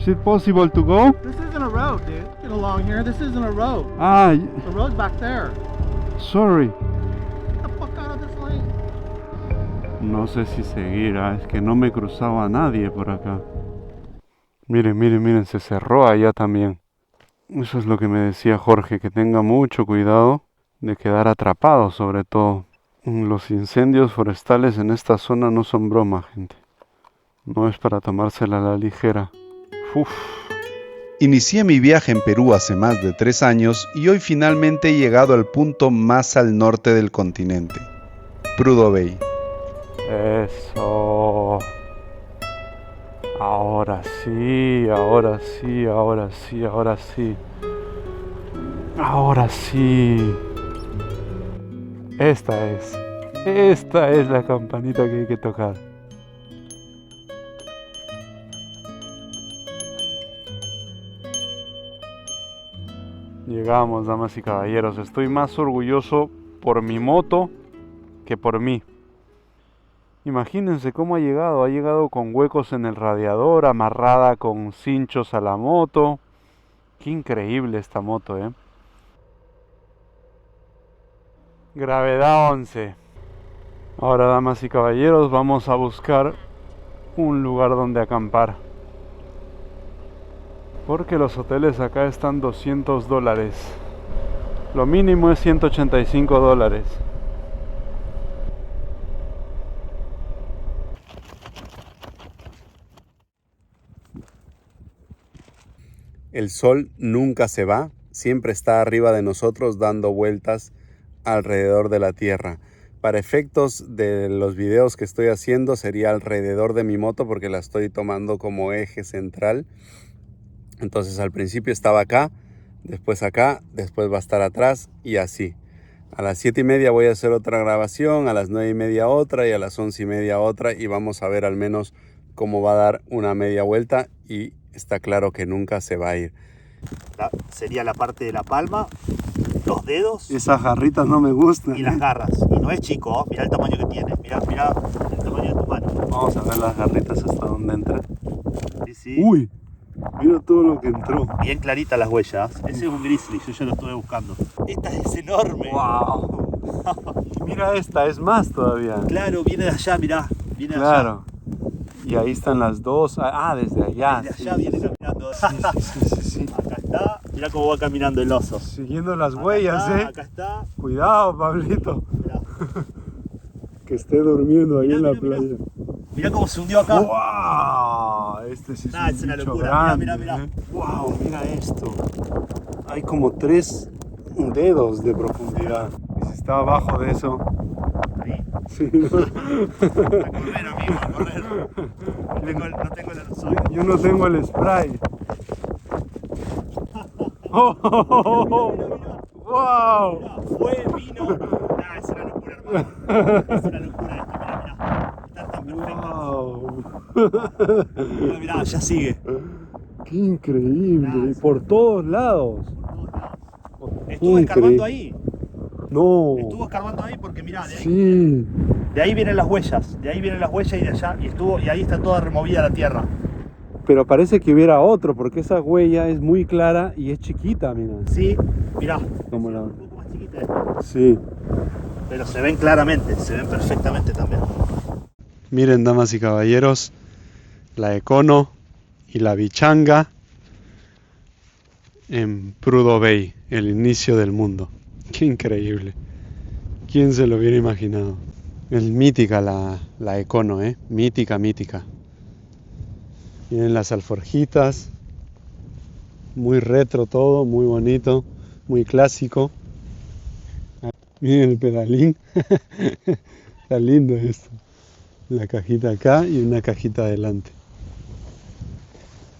Is it possible to go? This isn't a road, dude. Get along here. This isn't a road. Ah, The road's back there. sorry. Get the fuck out of this lane. No sé si seguir, es que no me cruzaba nadie por acá. Miren, miren, miren, se cerró allá también. Eso es lo que me decía Jorge, que tenga mucho cuidado de quedar atrapado, sobre todo. Los incendios forestales en esta zona no son broma, gente. No es para tomársela a la ligera. Uf. Inicié mi viaje en Perú hace más de 3 años y hoy finalmente he llegado al punto más al norte del continente, Prudhoe Bay. Eso. Ahora sí, ahora sí, ahora sí, ahora sí. Ahora sí. Esta es la campanita que hay que tocar. Llegamos, damas y caballeros. Estoy más orgulloso por mi moto que por mí. Imagínense cómo ha llegado. Ha llegado con huecos en el radiador, amarrada con cinchos a la moto. Qué increíble esta moto, ¿eh? Gravedad 11. Ahora, damas y caballeros, vamos a buscar un lugar donde acampar. Porque los hoteles acá están $200. Lo mínimo es $185. El sol nunca se va, siempre está arriba de nosotros dando vueltas alrededor de la Tierra. Para efectos de los videos que estoy haciendo sería alrededor de mi moto porque la estoy tomando como eje central. Entonces al principio estaba acá, después va a estar atrás y así. A las 7:30 voy a hacer otra grabación, a las 9:30 otra y a las 11:30 otra y vamos a ver al menos cómo va a dar una media vuelta y está claro que nunca se va a ir. Sería la parte de la palma, los dedos Esas jarritas no me gustan. y las garras. Y no es chico, mirá el tamaño que tiene. Mirá el tamaño de tu mano. Vamos a ver las jarritas hasta donde entra. Sí, sí. Uy, mira todo lo que entró. Bien claritas las huellas. Ese es un grizzly, yo ya lo estuve buscando. Esta es enorme. Wow. Mira esta, es más todavía. Claro, viene de allá, mirá. Viene de Claro. Y ahí están las dos. Ah, desde allá. allá. Desde allá viene caminando. Sí. Acá está. Mirá cómo va caminando el oso. Siguiendo las Acá huellas, está, Acá está. Cuidado, Pablito. Mirá. Que esté durmiendo ahí Mirá, en la mirá, mirá. playa. Mirá cómo se hundió acá. ¡Wow! Este sí Es una bicho locura. grande, Mirá. ¡Wow! Mira esto. Hay como 3 dedos de profundidad. Y si está abajo de eso. Ahí. Sí. A correr, amigo, a correr. No tengo el aerosol. Yo no tengo el spray. ¡Oh! ¡Wow! Fue, vino. Es una locura, hermano. Es una locura esto, mirá. Están tan perfectas. ¡Wow! Mirá, ya sigue. ¡Qué increíble! Y por todos lados. Estuvo escarbando ahí. No. Estuvo escarbando ahí porque mirá, Sí. de ahí vienen las huellas. De ahí vienen las huellas y de allá. Y ahí está toda removida la tierra. Pero parece que hubiera otro, porque esa huella es muy clara y es chiquita, mira. Sí, mirá. Como la... Un poco más chiquita esta. Sí. Pero se ven claramente, se ven perfectamente también. Miren, damas y caballeros, la Econo y la Bichanga en Prudhoe Bay, el inicio del mundo. Qué increíble. ¿Quién se lo hubiera imaginado? Es mítica la Econo, mítica. Miren las alforjitas, muy retro todo, muy bonito, muy clásico. Miren el pedalín, está lindo esto. La cajita acá y una cajita adelante.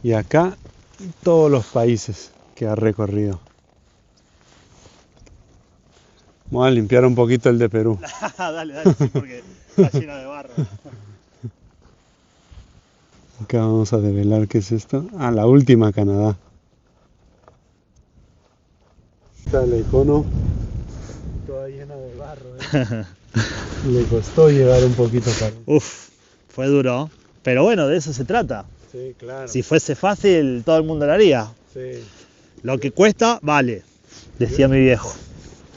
Y acá todos los países que ha recorrido. Vamos a limpiar un poquito el de Perú. Dale, sí, porque está lleno de barro. Acá vamos a develar qué es esto. Ah, la última Canadá. Está el Econo. Toda llena de barro, Le costó llegar un poquito para... Uf, fue duro. Pero bueno, de eso se trata. Sí, claro. Si fuese fácil, todo el mundo lo haría. Sí. Lo que cuesta, vale, decía mi viejo.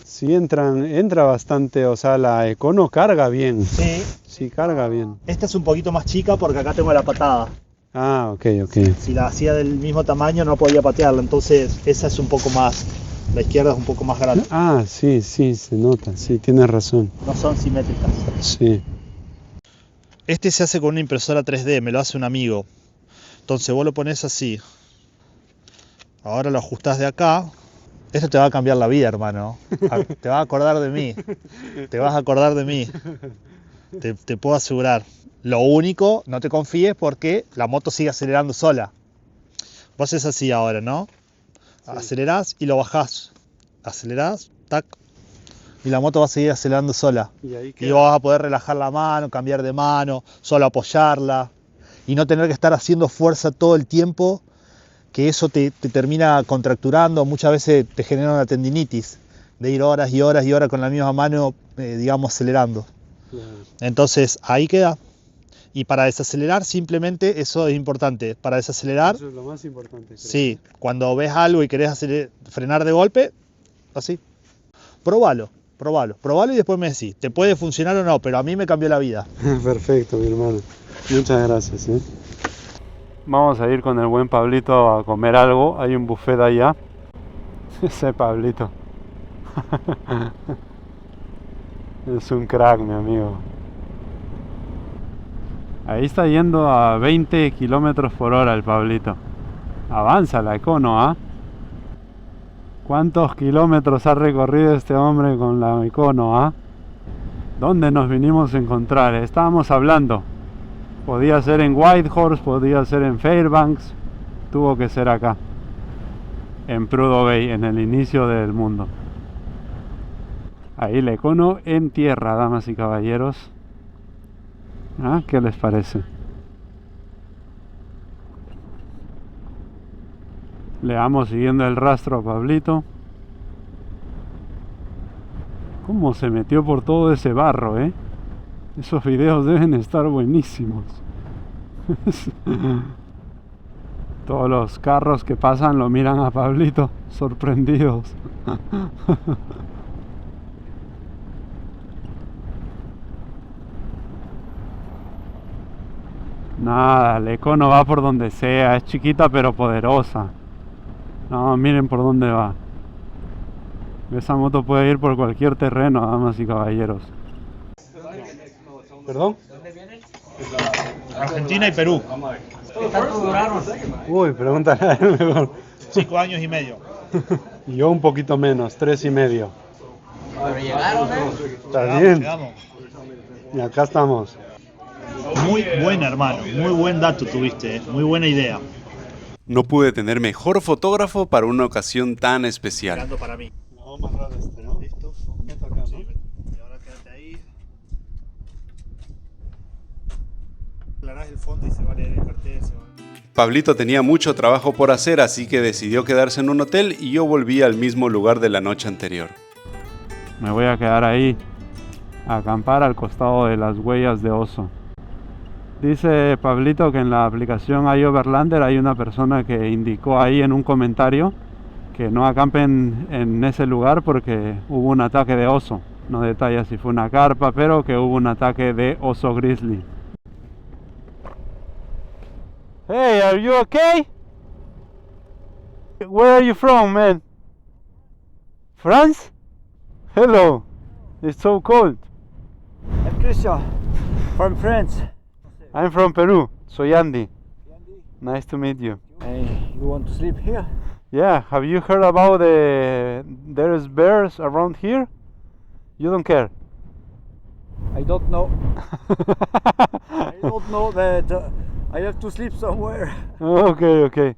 Sí, entra bastante, o sea, la Econo carga bien. Sí. Sí, carga bien. Esta es un poquito más chica porque acá tengo la patada. Ah, ok. Si la hacía del mismo tamaño no podía patearla, entonces esa es un poco más, la izquierda es un poco más grande. Ah, sí, se nota, sí, tienes razón. No son simétricas. Sí. Este se hace con una impresora 3D, me lo hace un amigo. Entonces vos lo pones así. Ahora lo ajustás de acá. Esto te va a cambiar la vida, hermano. Te vas a acordar de mí. Te vas a acordar de mí. Te puedo asegurar. Lo único, no te confíes porque la moto sigue acelerando sola. Vos es así ahora, ¿no? Sí. Acelerás y lo bajás. Acelerás, tac. Y la moto va a seguir acelerando sola. Y vas a poder relajar la mano, cambiar de mano, solo apoyarla. Y no tener que estar haciendo fuerza todo el tiempo, que eso te termina contracturando. Muchas veces te genera una tendinitis de ir horas y horas y horas con la misma mano, digamos, acelerando. Claro. Entonces, ahí queda. Y para desacelerar, simplemente, eso es importante. Para desacelerar, eso es lo más importante. Creo. Sí, cuando ves algo y querés frenar de golpe, así. Probalo y después me decís, ¿te puede funcionar o no? Pero a mí me cambió la vida. Perfecto, mi hermano. Muchas gracias. Vamos a ir con el buen Pablito a comer algo. Hay un buffet allá. Ese Pablito. Es un crack, mi amigo. Ahí está yendo a 20 kilómetros por hora el Pablito. Avanza la Econo, ¿ah? ¿Cuántos kilómetros ha recorrido este hombre con la Econo, ah? ¿Dónde nos vinimos a encontrar? Estábamos hablando. Podía ser en Whitehorse, podía ser en Fairbanks. Tuvo que ser acá. En Prudhoe Bay, en el inicio del mundo. Ahí la Econo en tierra, damas y caballeros. ¿Ah? ¿Qué les parece? Le vamos siguiendo el rastro a Pablito. ¿Cómo se metió por todo ese barro, eh? Esos videos deben estar buenísimos. Todos los carros que pasan lo miran a Pablito, sorprendidos. Nada, la Econo va por donde sea, es chiquita pero poderosa. No, miren por dónde va. Esa moto puede ir por cualquier terreno, damas y caballeros. ¿Perdón? Argentina y Perú. ¿Qué tanto duraron? Uy, pregúntale a él mejor. 5 años y medio. Y yo un poquito menos, 3 y medio. Pero llegaron, ¿Está bien? Llegamos. Y acá estamos. Muy buena, hermano. Muy buen dato tuviste, muy buena idea. No pude tener mejor fotógrafo para una ocasión tan especial. Mirando para mí. No, más raro este, ¿no? ¿Listo? Esto acá, ¿no? Sí, y ahora quédate ahí. Aclarás el fondo y se va a leer el cartel. Pablito tenía mucho trabajo por hacer, así que decidió quedarse en un hotel y yo volví al mismo lugar de la noche anterior. Me voy a quedar ahí a acampar al costado de las huellas de oso. Dice Pablito que en la aplicación iOverlander hay una persona que indicó ahí en un comentario que no acampen en ese lugar porque hubo un ataque de oso. No detalla si fue una carpa, pero que hubo un ataque de oso grizzly. Hey, are you okay? Where are you from, man? France? Hello. It's so cold. I'm Christian, from France. I'm from Peru. Soy Andy. Nice to meet you. You want to sleep here? Yeah, have you heard about there's bears around here? You don't care? I don't know. I don't know that I have to sleep somewhere. Okay.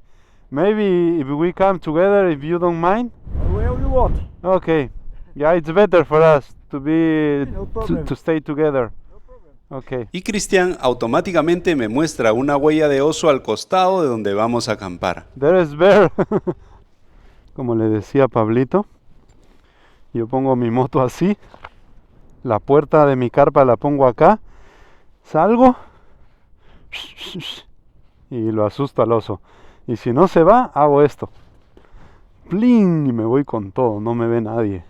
Maybe if we come together, if you don't mind? Where you want. Okay. Yeah, it's better for us to be No problem. to stay together. Okay. Y Cristian automáticamente me muestra una huella de oso al costado de donde vamos a acampar. There is bear. Como le decía Pablito, yo pongo mi moto así, la puerta de mi carpa la pongo acá, salgo y lo asusto al oso. Y si no se va, hago esto. ¡Plin! Y me voy con todo, no me ve nadie.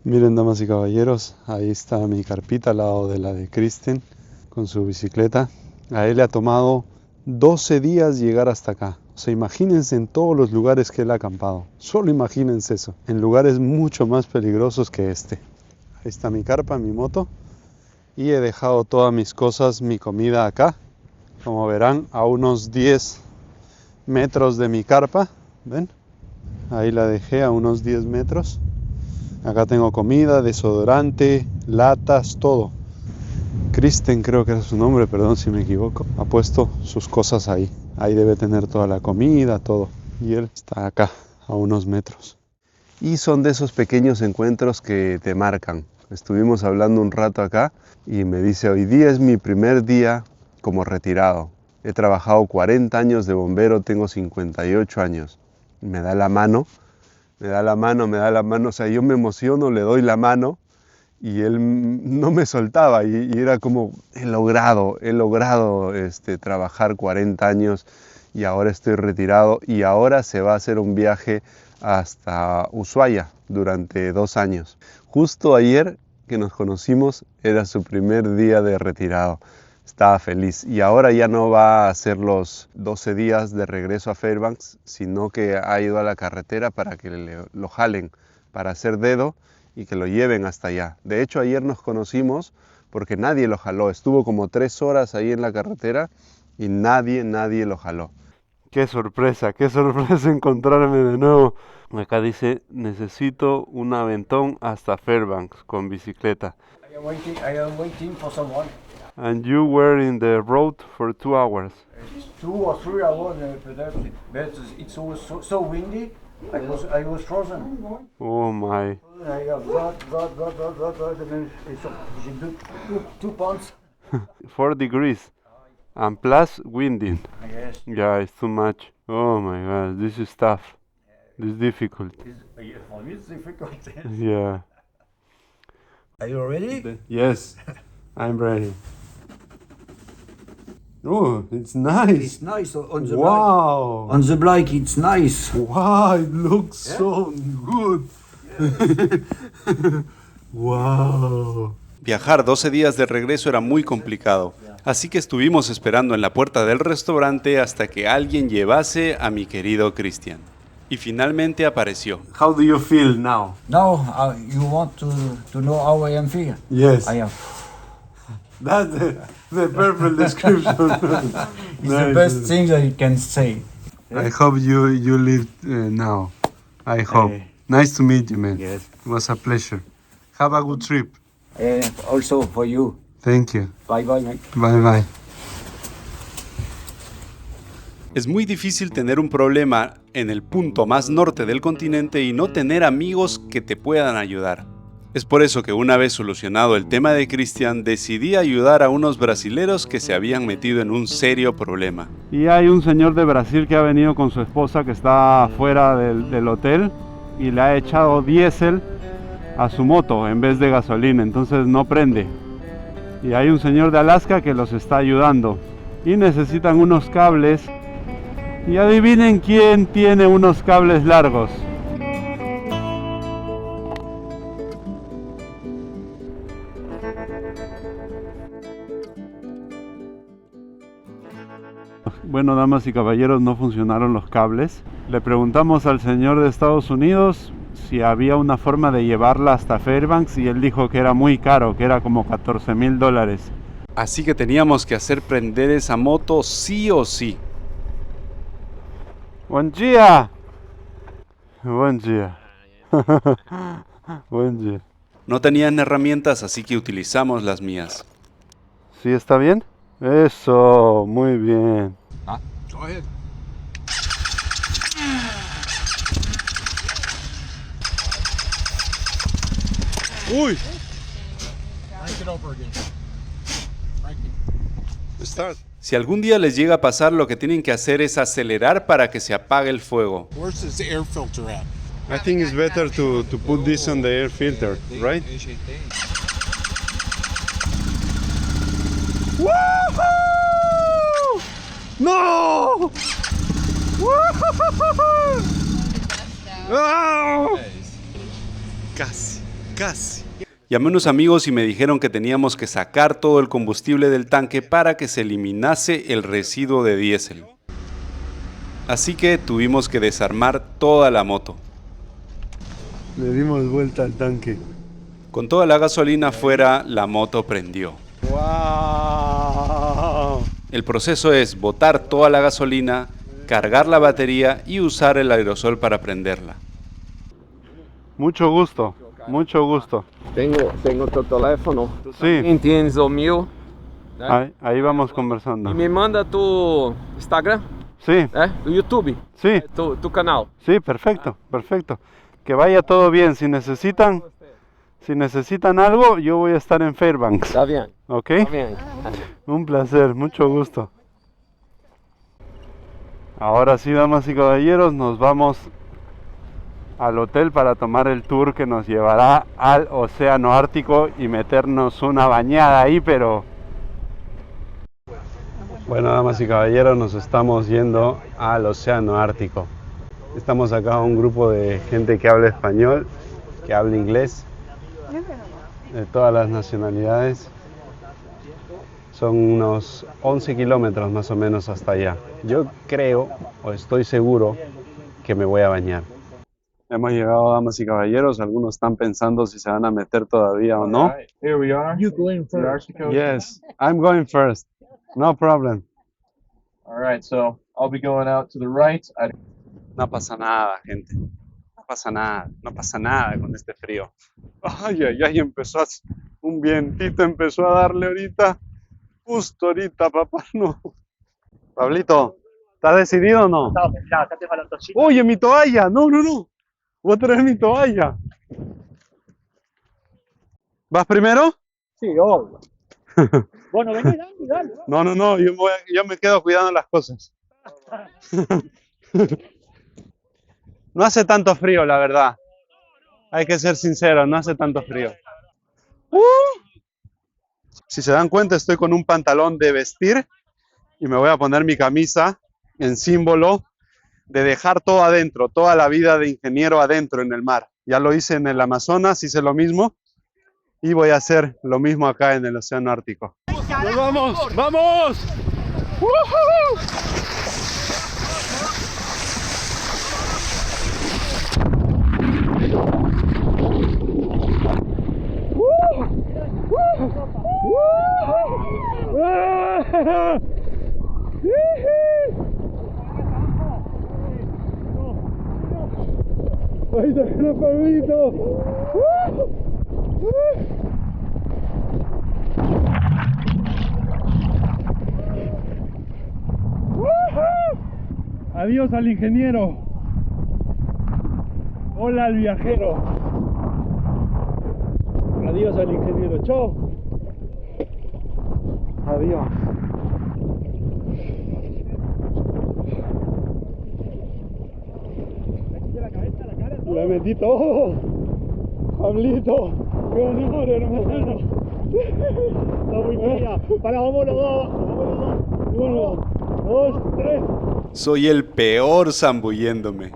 Miren, damas y caballeros, ahí está mi carpita al lado de la de Kristen con su bicicleta. A él le ha tomado 12 días llegar hasta acá. O sea, imagínense en todos los lugares que él ha acampado. Solo imagínense eso. En lugares mucho más peligrosos que este. Ahí está mi carpa, mi moto. Y he dejado todas mis cosas, mi comida acá. Como verán, a unos 10 metros de mi carpa. ¿Ven? Ahí la dejé a unos 10 metros. Acá tengo comida, desodorante, latas, todo. Kristen, creo que era su nombre, perdón si me equivoco, ha puesto sus cosas ahí. Ahí debe tener toda la comida, todo. Y él está acá, a unos metros. Y son de esos pequeños encuentros que te marcan. Estuvimos hablando un rato acá y me dice, hoy día es mi primer día como retirado. He trabajado 40 años de bombero, tengo 58 años. Me da la mano, o sea, yo me emociono, le doy la mano y él no me soltaba y era como, he logrado trabajar 40 años y ahora estoy retirado y ahora se va a hacer un viaje hasta Ushuaia durante 2 años. Justo ayer que nos conocimos era su primer día de retirado. Estaba feliz y ahora ya no va a hacer los 12 días de regreso a Fairbanks, sino que ha ido a la carretera para que lo jalen para hacer dedo y que lo lleven hasta allá. De hecho, ayer nos conocimos porque nadie lo jaló. Estuvo como 3 horas ahí en la carretera y nadie lo jaló. Qué sorpresa encontrarme de nuevo. Acá dice, necesito un aventón hasta Fairbanks con bicicleta. I am waiting for someone. And you were in the road for 2 hours. It's 2 or 3 hours, but it's always so windy. I was frozen. Oh my. I have got, and then j'ai 2 pounds. 4 degrees. And plus winding. Yes. Yeah, it's too much. Oh my god, this is tough. This is difficult. For me, it's difficult. Yeah. Are you ready? Yes, I'm ready. Oh, it's nice. It's nice on the Wow. bike. On the bike, it's nice. Wow, it looks so good. Wow. Viajar 12 días de regreso era muy complicado, así que estuvimos esperando en la puerta del restaurante hasta que alguien llevase a mi querido Christian. Y finalmente apareció. How do you feel now? Now, you want to know how I am feeling? Yes. I am. That's the perfect description. It's the best thing that you can say. I hope you live now. I hope. Nice to meet you, man. Yes. It was a pleasure. Have a good trip. Also for you. Thank you. Bye bye, mate. Bye bye. Es muy difícil tener un problema en el punto más norte del continente y no tener amigos que te puedan ayudar. Es por eso que una vez solucionado el tema de Christian, decidí ayudar a unos brasileros que se habían metido en un serio problema. Y hay un señor de Brasil que ha venido con su esposa que está afuera del hotel y le ha echado diésel a su moto en vez de gasolina, entonces no prende. Y hay un señor de Alaska que los está ayudando y necesitan unos cables. Y adivinen quién tiene unos cables largos. Bueno, damas y caballeros, no funcionaron los cables. Le preguntamos al señor de Estados Unidos si había una forma de llevarla hasta Fairbanks y él dijo que era muy caro, que era como $14,000. Así que teníamos que hacer prender esa moto sí o sí. Buen día. Buen día. Buen día. No tenían herramientas, así que utilizamos las mías. ¿Sí está bien? Eso, muy bien. Go ahead. Uy. Crank it over again. Start. Si algún día les llega a pasar, lo que tienen que hacer es acelerar para que se apague el fuego. Where's this air filter at? I think it's better to put this on the air filter, right? ¡No! ¡Ah! Casi, casi. Llamé a unos amigos y me dijeron que teníamos que sacar todo el combustible del tanque para que se eliminase el residuo de diésel. Así que tuvimos que desarmar toda la moto. Le dimos vuelta al tanque. Con toda la gasolina fuera, la moto prendió. ¡Wow! El proceso es botar toda la gasolina, cargar la batería y usar el aerosol para prenderla. Mucho gusto, mucho gusto. Tengo tu teléfono. Sí, Tienes o mío. ahí vamos conversando. Y me manda tu Instagram, Sí, tu YouTube, sí, tu canal. sí, perfecto, perfecto. Que vaya todo bien. Si necesitan algo, yo voy a estar en Fairbanks. Está bien, ¿Ok? está bien. Un placer, mucho gusto. Ahora sí, damas y caballeros, nos vamos al hotel para tomar el tour que nos llevará al Océano Ártico y meternos una bañada ahí, pero... Bueno, damas y caballeros, nos estamos yendo al Océano Ártico. Estamos acá un grupo de gente que habla español, que habla inglés, de todas las nacionalidades. Son unos 11 kilómetros más o menos hasta allá. Yo creo, o estoy seguro, que me voy a bañar. Hemos llegado, damas y caballeros. Algunos están pensando si se van a meter todavía o no. Here we are. You going first. Yes, I'm going first. No problem. All right, so I'll be going out to the right. No pasa nada, gente. No pasa nada con este frío. Ay, ay, ay, un vientito empezó a darle ahorita. Justo ahorita, papá, no. Pablito, ¿estás decidido o no? Mirá, acá tengo la toallita. Oye, mi toalla. No. Voy a traer mi toalla. ¿Vas primero? Sí, obvio. Bueno, vení, dale. No, yo me quedo cuidando las cosas. No hace tanto frío, la verdad. Hay que ser sincero, no hace tanto frío. Si se dan cuenta, estoy con un pantalón de vestir y me voy a poner mi camisa en símbolo de dejar todo adentro, toda la vida de ingeniero adentro en el mar. Ya lo hice en el Amazonas, hice lo mismo y voy a hacer lo mismo acá en el Océano Ártico. ¡Nos vamos! ¡Vamos! ¡Woohoo! ¡Ahí está el Pablito! Adiós al ingeniero. Hola al viajero. Adiós al ingeniero. Chao. Adiós. Le metí todo. Pablito. Qué honor, hermano. Está muy fría. Para, vamos los dos. 1, 2, 3. Soy el peor zambulléndome.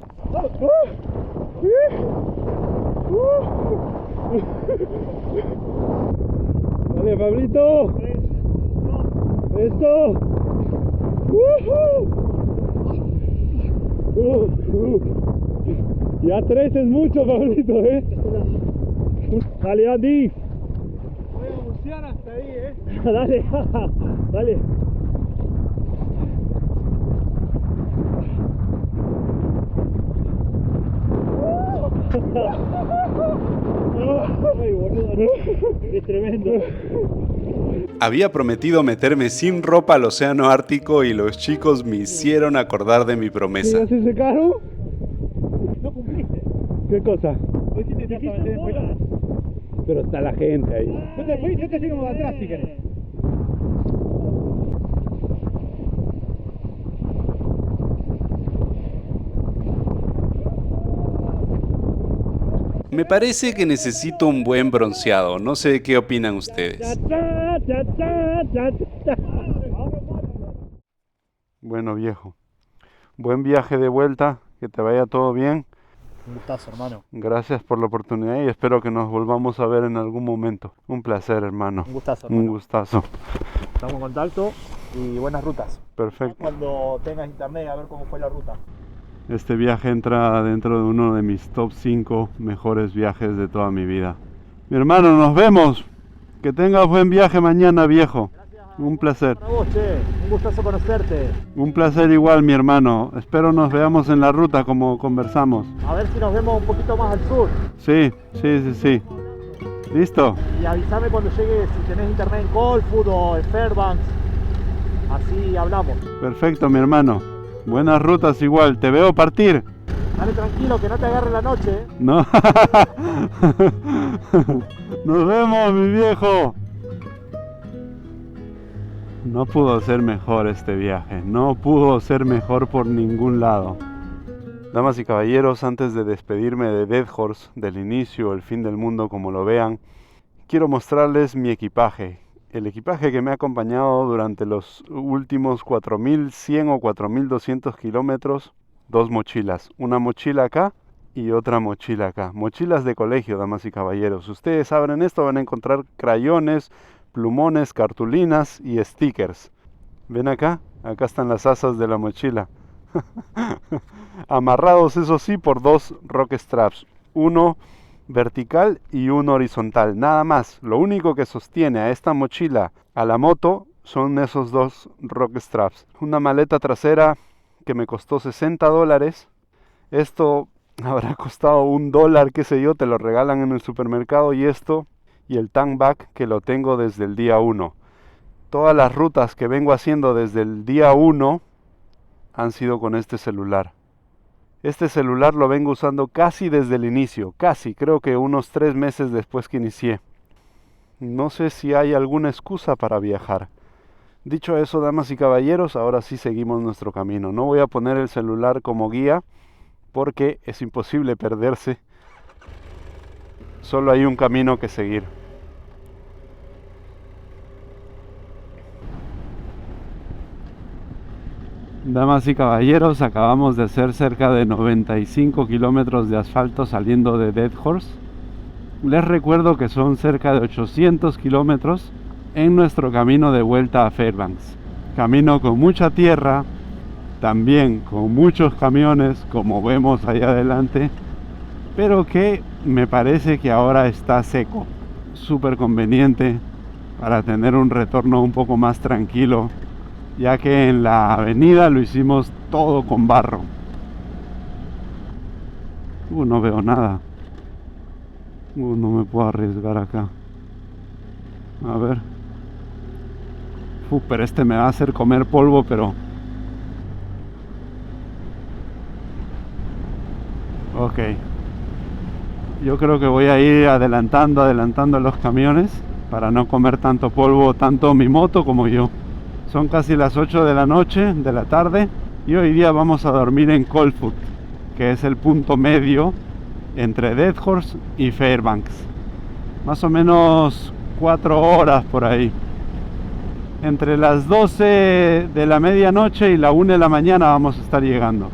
Dale, Pablito. Eso. Ya 3 es mucho, Pablito, Dale, Andy. Voy a bucear hasta ahí, Dale, dale. Ay, boludo, es tremendo. Había prometido meterme sin ropa al Océano Ártico y los chicos me hicieron acordar de mi promesa. ¿Ya se secaron? No cumpliste. ¿Qué cosa? Hoy sí te tienes que meter fuera. Pero está la gente ahí. Yo te sigo de atrás si querés. Me parece que necesito un buen bronceado. No sé qué opinan ustedes. Bueno, viejo. Buen viaje de vuelta, que te vaya todo bien. Un gustazo, hermano. Gracias por la oportunidad y espero que nos volvamos a ver en algún momento. Un placer, hermano. Un gustazo, Un hermano. gustazo. Estamos en contacto y buenas rutas. Perfecto. Cuando tengas internet, a ver cómo fue la ruta. Este viaje entra dentro de uno de mis top 5 mejores viajes de toda mi vida. Mi hermano, nos vemos. Que tengas buen viaje mañana, viejo. Un placer. Para vos, che. Un gustazo conocerte. Un placer igual, mi hermano. Espero nos veamos en la ruta como conversamos. A ver si nos vemos un poquito más al sur. Sí. ¿Listo? Y avísame cuando llegues si tenés internet en Coldfoot o en Fairbanks. Así hablamos. Perfecto, mi hermano. Buenas rutas igual. Te veo partir. Dale tranquilo, que no te agarre la noche. No. Nos vemos, mi viejo. No pudo ser mejor este viaje. No pudo ser mejor por ningún lado. Damas y caballeros, antes de despedirme de Dead Horse, del inicio o el fin del mundo como lo vean, quiero mostrarles mi equipaje. El equipaje que me ha acompañado durante los últimos 4100 o 4200 kilómetros. 2 mochilas. Una mochila acá y otra mochila acá. Mochilas de colegio, damas y caballeros. Ustedes abren esto, van a encontrar crayones, plumones, cartulinas y stickers. ¿Ven acá? Acá están las asas de la mochila. Amarrados, eso sí, por 2 rock straps. Uno vertical y uno horizontal. Nada más. Lo único que sostiene a esta mochila a la moto son esos 2 rock straps. Una maleta trasera que me costó $60. Esto habrá costado $1, qué sé yo, te lo regalan en el supermercado. Y esto y el tank back que lo tengo desde el día 1. Todas las rutas que vengo haciendo desde el día 1 han sido con este celular. Este celular lo vengo usando casi desde el inicio, creo que unos 3 meses después que inicié. No sé si hay alguna excusa para viajar. Dicho eso, damas y caballeros, ahora sí seguimos nuestro camino. No voy a poner el celular como guía porque es imposible perderse. Solo hay un camino que seguir. Damas y caballeros, acabamos de hacer cerca de 95 kilómetros de asfalto saliendo de Dead Horse. Les recuerdo que son cerca de 800 kilómetros en nuestro camino de vuelta a Fairbanks. Camino con mucha tierra, también con muchos camiones, como vemos allá adelante, pero que me parece que ahora está seco. Súper conveniente para tener un retorno un poco más tranquilo, ya que en la avenida lo hicimos todo con barro. No veo nada. No me puedo arriesgar acá. A ver. Pero este me va a hacer comer polvo, pero... Ok. Yo creo que voy a ir adelantando los camiones para no comer tanto polvo, tanto mi moto como yo. Son casi las 8 de la noche, de la tarde, y hoy día vamos a dormir en Coldfoot, que es el punto medio entre Dead Horse y Fairbanks. Más o menos 4 horas por ahí. Entre las 12 de la medianoche y la 1 de la mañana vamos a estar llegando.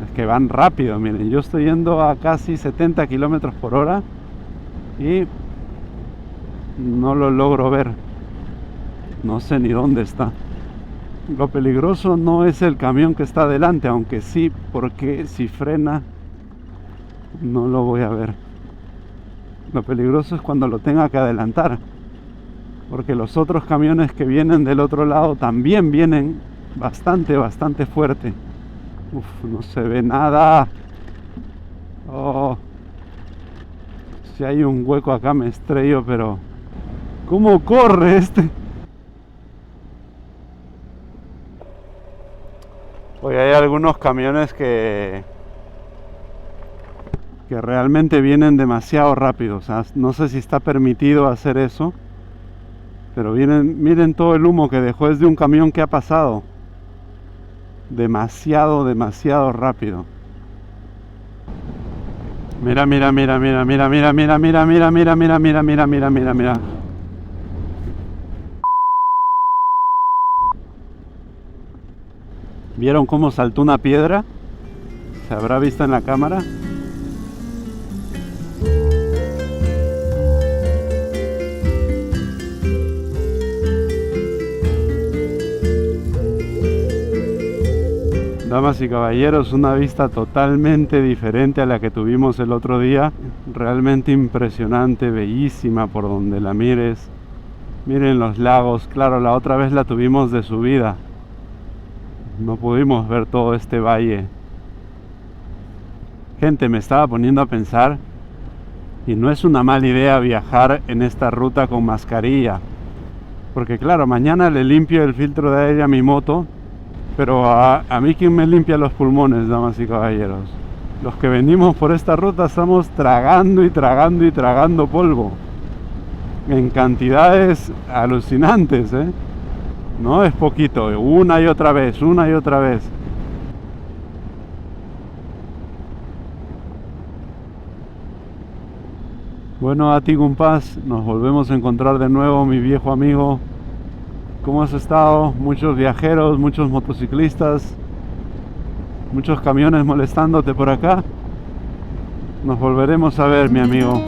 Es que van rápido, miren, yo estoy yendo a casi 70 kilómetros por hora y no lo logro ver. No sé ni dónde está. Lo peligroso no es el camión que está adelante, aunque sí, porque si frena no lo voy a ver. Lo peligroso es cuando lo tenga que adelantar, porque los otros camiones que vienen del otro lado también vienen bastante fuerte. No se ve nada. Oh, si hay un hueco acá me estrello, pero ¿cómo corre este? Hoy hay algunos camiones que realmente vienen demasiado rápido. O sea, no sé si está permitido hacer eso, pero miren todo el humo que dejó. Es de un camión que ha pasado demasiado rápido. Mira. ¿Vieron cómo saltó una piedra? ¿Se habrá visto en la cámara? Damas y caballeros, una vista totalmente diferente a la que tuvimos el otro día. Realmente impresionante, bellísima por donde la mires. Miren los lagos, claro, la otra vez la tuvimos de subida. No pudimos ver todo este valle. Gente, me estaba poniendo a pensar, y no es una mala idea viajar en esta ruta con mascarilla. Porque claro, mañana le limpio el filtro de aire a mi moto. Pero a mí, ¿quién me limpia los pulmones, damas y caballeros? Los que venimos por esta ruta estamos tragando y tragando y tragando polvo. En cantidades alucinantes, ¿eh? No es poquito, una y otra vez, una y otra vez. Bueno, Ati Gumpaz, nos volvemos a encontrar de nuevo, mi viejo amigo. ¿Cómo has estado? Muchos viajeros, muchos motociclistas, muchos camiones molestándote por acá. Nos volveremos a ver, mi amigo.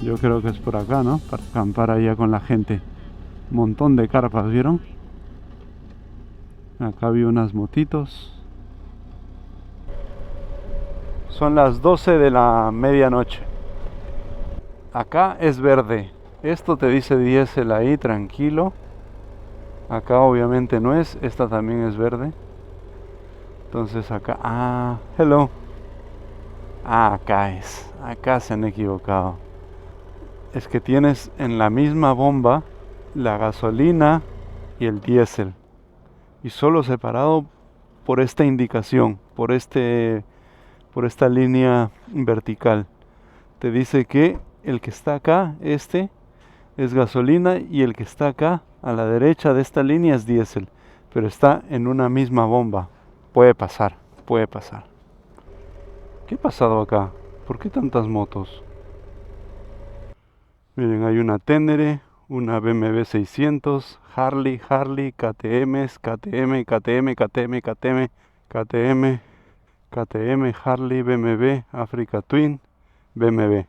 Yo creo que es por acá, ¿no? Para acampar allá con la gente. Un montón de carpas, ¿vieron? Acá vi unas motitos. Son las 12 de la medianoche. Acá es verde. Esto te dice diésel ahí, tranquilo. Acá obviamente no es. Esta también es verde. Entonces acá... hello. Acá es. Acá se han equivocado. Es que tienes en la misma bomba la gasolina y el diésel. Y solo separado por esta indicación, por esta línea vertical. Te dice que el que está acá, este, es gasolina, y el que está acá, a la derecha de esta línea, es diésel. Pero está en una misma bomba. Puede pasar, puede pasar. ¿Qué ha pasado acá? ¿Por qué tantas motos? Miren, hay una Ténere, una BMW 600, Harley, KTMs, KTM, Harley, BMW, Africa Twin, BMW.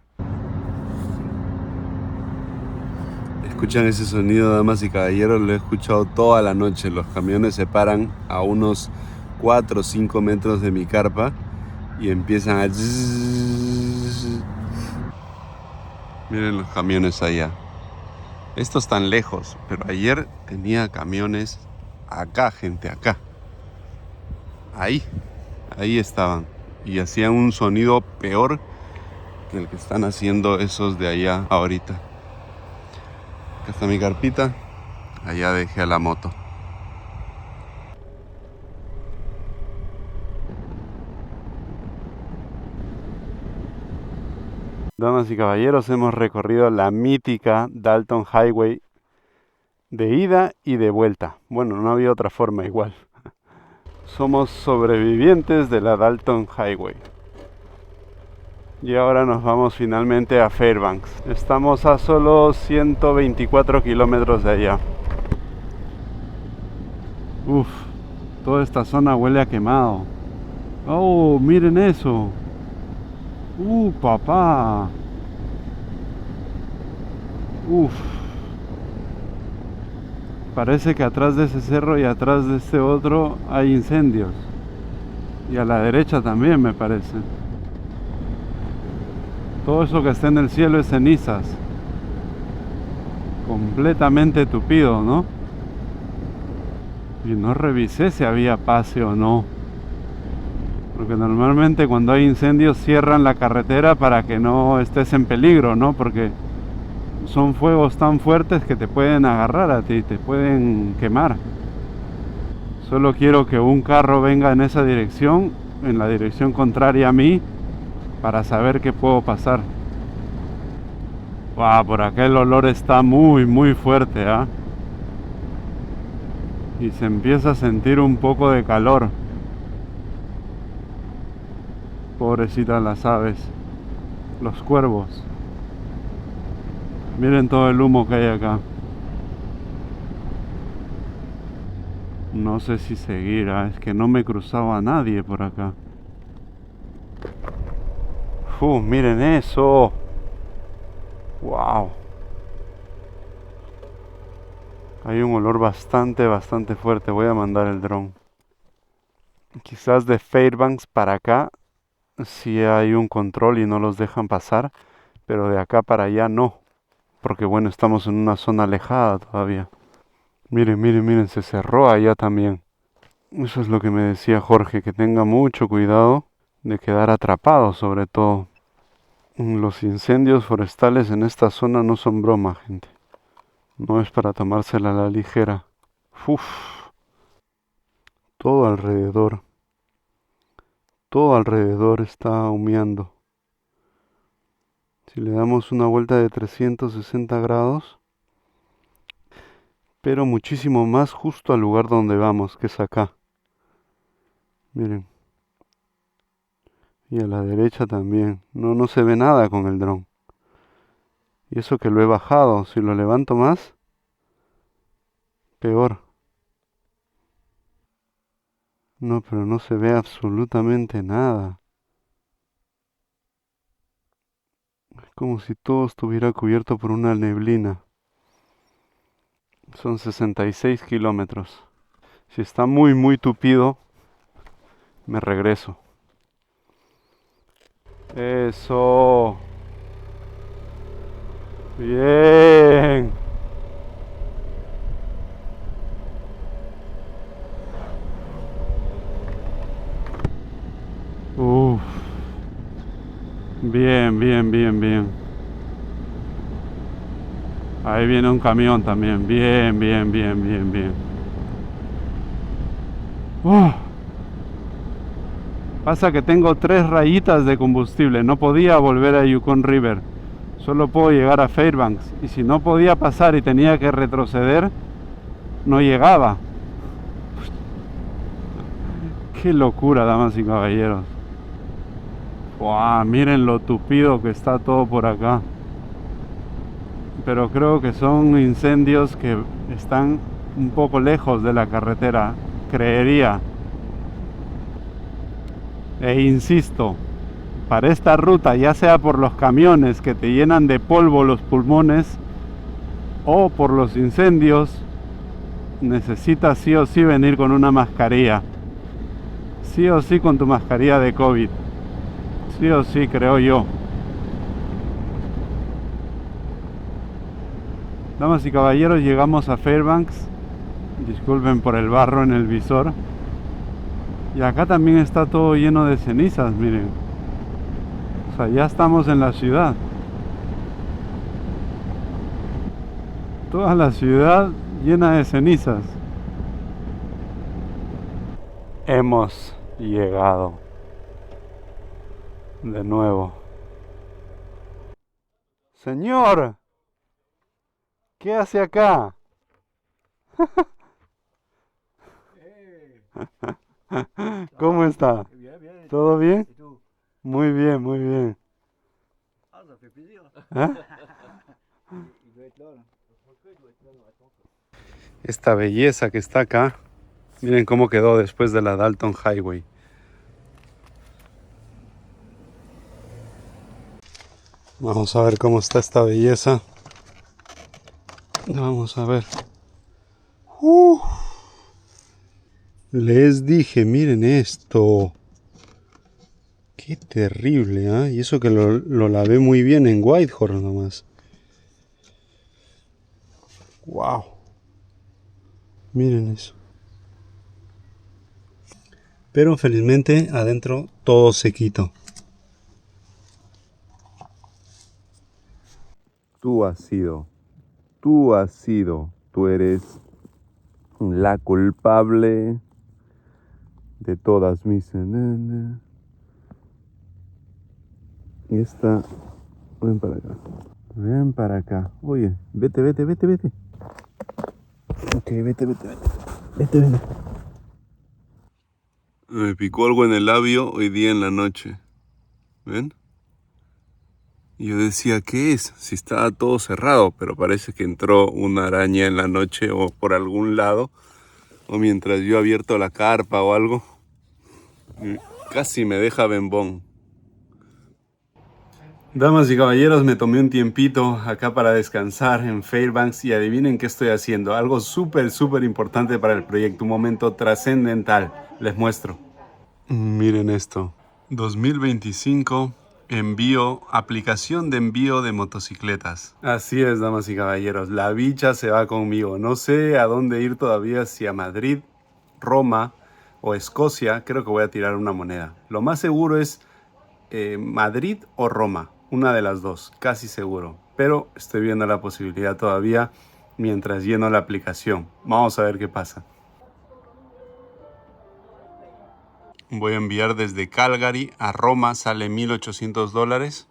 Escuchan ese sonido, damas y caballeros, lo he escuchado toda la noche. Los camiones se paran a unos 4 o 5 metros de mi carpa y empiezan a... Miren los camiones allá. Estos están lejos, pero ayer tenía camiones acá, gente, acá. Ahí estaban. Y hacían un sonido peor que el que están haciendo esos de allá ahorita. Acá está mi carpita. Allá dejé a la moto. Damas y caballeros, hemos recorrido la mítica Dalton Highway de ida y de vuelta. Bueno, no había otra forma igual. Somos sobrevivientes de la Dalton Highway. Y ahora nos vamos finalmente a Fairbanks. Estamos a solo 124 kilómetros de allá. Uf, toda esta zona huele a quemado. Oh, miren eso. Papá. Uf. Parece que atrás de ese cerro y atrás de este otro hay incendios. Y a la derecha también, me parece. Todo eso que está en el cielo es cenizas. Completamente tupido, ¿no? Y no revisé si había pase o no. Porque normalmente cuando hay incendios cierran la carretera para que no estés en peligro, ¿no? Porque son fuegos tan fuertes que te pueden agarrar a ti, te pueden quemar. Solo quiero que un carro venga en esa dirección, en la dirección contraria a mí, para saber qué puedo pasar. Wow, por acá el olor está muy, muy fuerte, ¿ah? Y se empieza a sentir un poco de calor. Pobrecitas las aves, los cuervos. Miren todo el humo que hay acá. No sé si seguir, es que no me cruzaba a nadie por acá. Miren eso. Wow. Hay un olor bastante fuerte. Voy a mandar el dron. Quizás de Fairbanks para acá sí hay un control y no los dejan pasar, pero de acá para allá no, porque bueno, estamos en una zona alejada todavía. Miren, se cerró allá también. Eso es lo que me decía Jorge, que tenga mucho cuidado de quedar atrapado, sobre todo. Los incendios forestales en esta zona no son broma, gente. No es para tomársela a la ligera. Uf, todo alrededor está humeando. Si le damos una vuelta de 360 grados, pero muchísimo más justo al lugar donde vamos, que es acá. Miren. Y a la derecha también. No se ve nada con el dron. Y eso que lo he bajado. Si lo levanto más, peor. No, pero no se ve absolutamente nada. Es como si todo estuviera cubierto por una neblina. Son 66 kilómetros. Si está muy tupido, me regreso. Eso. Bien. Uf. Bien. Ahí viene un camión también. Bien. Pasa que tengo 3 rayitas de combustible. No podía volver a Yukon River. Solo puedo llegar a Fairbanks. Y si no podía pasar y tenía que retroceder, no llegaba. Qué locura, damas y caballeros. Miren lo tupido que está todo por acá. Pero creo que son incendios que están un poco lejos de la carretera, creería. E insisto, para esta ruta, ya sea por los camiones que te llenan de polvo los pulmones o por los incendios, necesitas sí o sí venir con una mascarilla. Sí o sí con tu mascarilla de COVID. Sí o sí, creo yo. Damas y caballeros, llegamos a Fairbanks. Disculpen por el barro en el visor. Y acá también está todo lleno de cenizas, miren. O sea, ya estamos en la ciudad. Toda la ciudad llena de cenizas. Hemos llegado. De nuevo. Señor, ¿qué hace acá? ¿Cómo está? Bien. ¿Todo bien? ¿Y tú? Muy bien. Ça fait plaisir. Esta belleza que está acá. Miren cómo quedó después de la Dalton Highway. Vamos a ver cómo está esta belleza. Vamos a ver. Les dije, miren esto. Qué terrible, ¿eh? Y eso que lo lavé muy bien en Whitehorn nomás. Wow. Miren eso. Pero felizmente adentro todo sequito. Tú eres la culpable de todas mis... Y esta... Ven para acá. Oye, vete. Ok, vete. Me picó algo en el labio hoy día en la noche. ¿Ven? Y yo decía, ¿qué es? Si estaba todo cerrado, pero parece que entró una araña en la noche o por algún lado, o mientras yo he abierto la carpa o algo. Y casi me deja bembón. Damas y caballeros, me tomé un tiempito acá para descansar en Fairbanks y adivinen qué estoy haciendo. Algo súper importante para el proyecto, un momento trascendental. Les muestro. Miren esto. 2025, aplicación de envío de motocicletas. Así es, damas y caballeros, la bicha se va conmigo. No sé a dónde ir todavía, si a Madrid, Roma o Escocia. Creo que voy a tirar una moneda. Lo más seguro es Madrid o Roma. Una de las dos, casi seguro. Pero estoy viendo la posibilidad todavía mientras lleno la aplicación. Vamos a ver qué pasa. Voy a enviar desde Calgary a Roma, sale $1,800.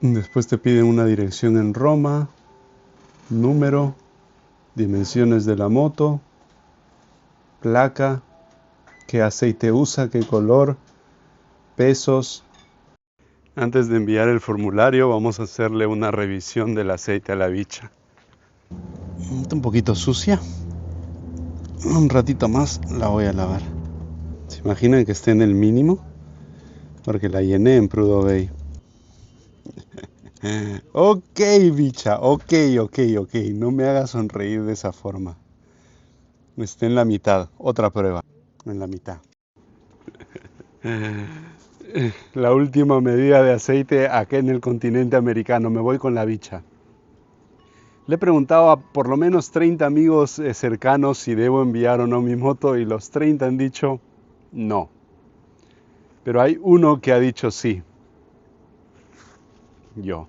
Después te piden una dirección en Roma, número, dimensiones de la moto, placa, qué aceite usa, qué color, pesos. Antes de enviar el formulario vamos a hacerle una revisión del aceite a la bicha. Está un poquito sucia. Un ratito más la voy a lavar. ¿Se imaginan que esté en el mínimo? Porque la llené en Prudhoe Bay. Ok, bicha, ok. No me hagas sonreír de esa forma. Esté en la mitad. Otra prueba. En la mitad. La última medida de aceite acá en el continente americano. Me voy con la bicha. Le he preguntado a por lo menos 30 amigos cercanos si debo enviar o no mi moto y los 30 han dicho no. Pero hay uno que ha dicho sí. Yo.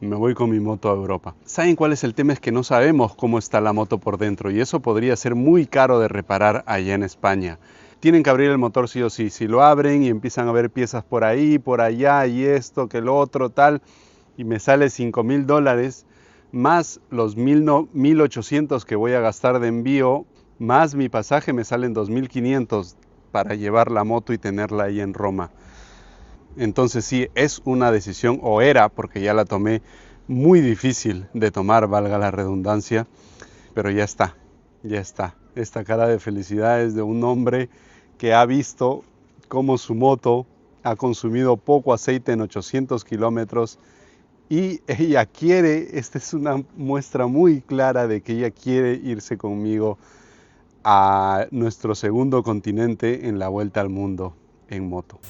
Me voy con mi moto a Europa. ¿Saben cuál es el tema? Es que no sabemos cómo está la moto por dentro y eso podría ser muy caro de reparar allá en España. Tienen que abrir el motor sí o sí. Si lo abren y empiezan a ver piezas por ahí, por allá y esto, que lo otro, tal, y me sale $5,000 más los 1,800 que voy a gastar de envío, más mi pasaje me salen 2,500 para llevar la moto y tenerla ahí en Roma. Entonces sí, es una decisión, o era, porque ya la tomé, muy difícil de tomar, valga la redundancia, pero ya está. Esta cara de felicidad es de un hombre que ha visto cómo su moto ha consumido poco aceite en 800 kilómetros y ella quiere, esta es una muestra muy clara de que ella quiere irse conmigo a nuestro segundo continente en la vuelta al mundo en moto.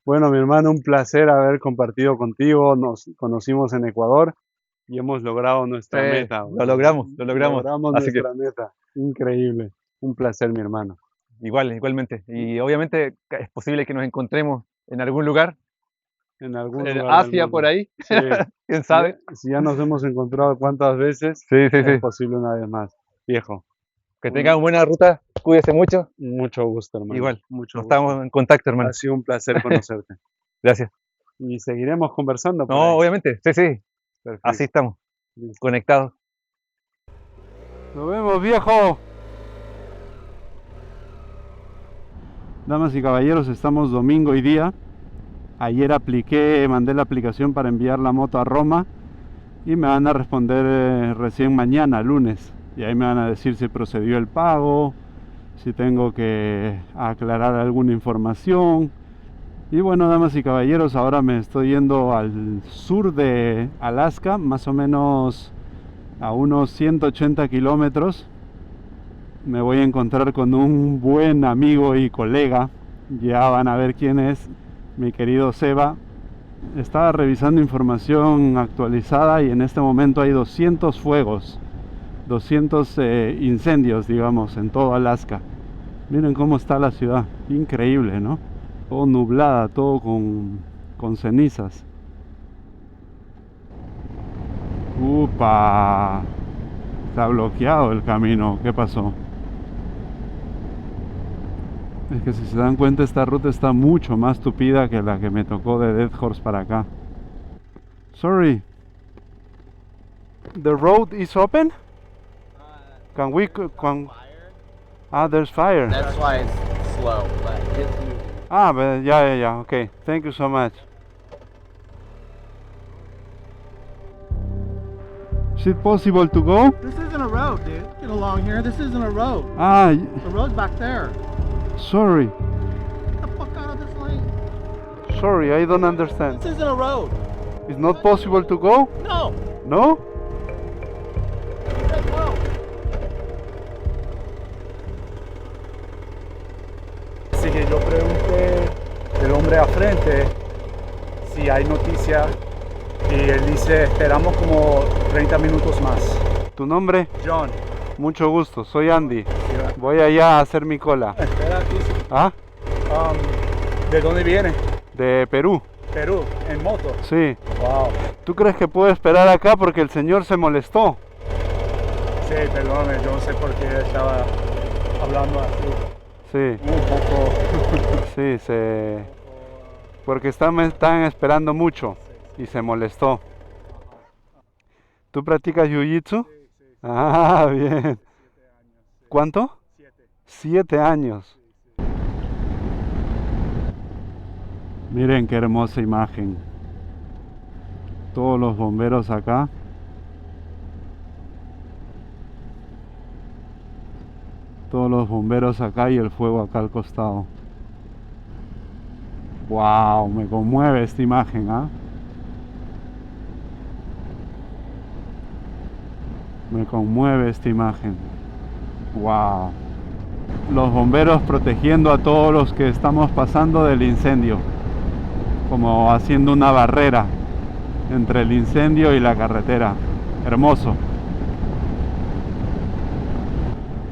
Bueno, mi hermano, un placer haber compartido contigo. Nos conocimos en Ecuador y hemos logrado nuestra meta. Lo logramos. Logramos Así nuestra meta. Increíble. Un placer, mi hermano. Igualmente. Y obviamente es posible que nos encontremos en algún lugar, En algún en lugar del Asia, mundo. por ahí. Sí. ¿Quién sabe? Si ya nos hemos encontrado cuántas veces, Sí. es posible una vez más. Viejo, Que tengan buena ruta, cuídese mucho. mucho gusto, hermano. Igual, Mucho nos gusto. estamos en contacto, hermano. Ha sido un placer conocerte. Gracias. Y seguiremos conversando. por No, ahí. obviamente, sí. Perfecto. Así estamos, Listo. conectados. Nos vemos, viejo. Damas y caballeros, estamos domingo y día. Ayer mandé la aplicación para enviar la moto a Roma y me van a responder recién mañana, lunes. Y ahí me van a decir si procedió el pago, si tengo que aclarar alguna información. Y bueno, damas y caballeros, ahora me estoy yendo al sur de Alaska, más o menos a unos 180 kilómetros. Me voy a encontrar con un buen amigo y colega, ya van a ver quién es, mi querido Seba. Estaba revisando información actualizada y en este momento hay 200 fuegos, 200 incendios, digamos, en todo Alaska. Miren cómo está la ciudad, increíble, ¿no? Todo nublada, todo con cenizas. ¡Upa! Está bloqueado el camino, ¿qué pasó? Es que si se dan cuenta, esta ruta está mucho más tupida que la que me tocó de Dead Horse para acá. Sorry. The road is open? Can we... Ah, there's fire. That's why it's slow. But Ah, but yeah. Okay. Thank you so much. Is it possible to go? This isn't a road, dude. Get along here. This isn't a road. Ah, The road's back there. sorry. Get the fuck out of this lane. Sorry, I don't understand. This isn't a road. It's not possible to go? No. No? You said no. Así que yo pregunté del hombre a frente si hay noticia y él dice esperamos como 30 minutos más. ¿Tu nombre? John, Mucho gusto, soy Andy. Voy allá a hacer mi cola. espera aquí. ¿Ah? ¿De dónde viene? De Perú. Perú, en moto. Sí. Wow. ¿Tú crees que puedo esperar acá porque el señor se molestó? Sí, perdóname, yo no sé por qué estaba hablando así. Sí, Un poco. sí, porque están esperando mucho y se molestó. ¿Tú practicas jiu-jitsu? Ah, bien. ¿Cuánto? 7 años. Miren qué hermosa imagen. Todos los bomberos acá. Todos los bomberos acá y el fuego acá al costado. Wow, me conmueve esta imagen, ¿ah? Me conmueve esta imagen. Wow. Los bomberos protegiendo a todos los que estamos pasando del incendio. Como haciendo una barrera entre el incendio y la carretera. Hermoso.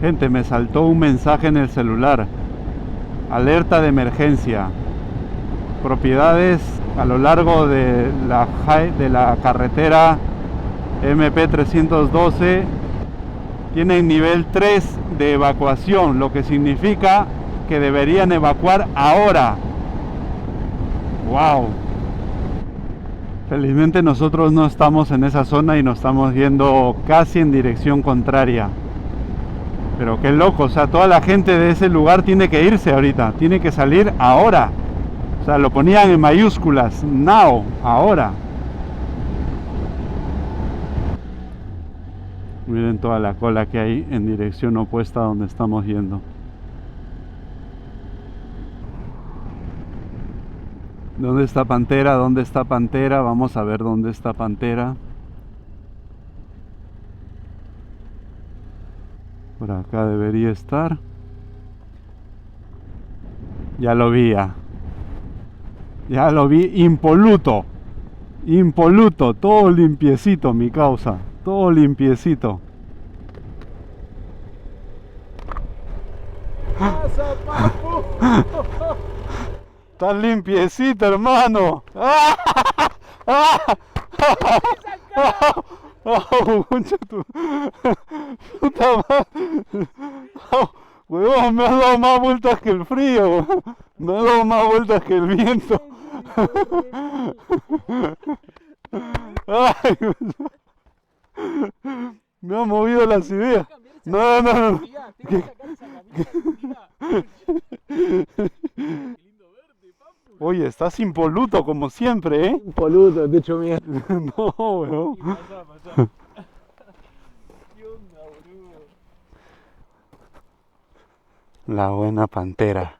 Gente, me saltó un mensaje en el celular. Alerta de emergencia. Propiedades a lo largo de la carretera MP312 tienen nivel 3 de evacuación, lo que significa que deberían evacuar ahora. ¡Wow! Felizmente nosotros no estamos en esa zona y nos estamos yendo casi en dirección contraria. Pero qué loco, o sea, toda la gente de ese lugar tiene que irse ahorita, tiene que salir ahora. O sea, lo ponían en mayúsculas, now, ahora. Miren toda la cola que hay en dirección opuesta a donde estamos yendo. ¿Dónde está Pantera? ¿Dónde está Pantera? Vamos a ver dónde está Pantera. Por acá debería estar. Ya lo vi ya. Ya lo vi impoluto. Impoluto. Todo limpiecito, mi causa. Todo limpiecito. Está limpiecito, hermano. Concha tu puta madre. Huevón, me has dado más vueltas que el frío. Me has dado más vueltas que el viento. Ay, me ha movido las ideas. No. Oye, estás impoluto como siempre, ¿eh? Impoluto, te echo mierda. No, weón. La buena Pantera.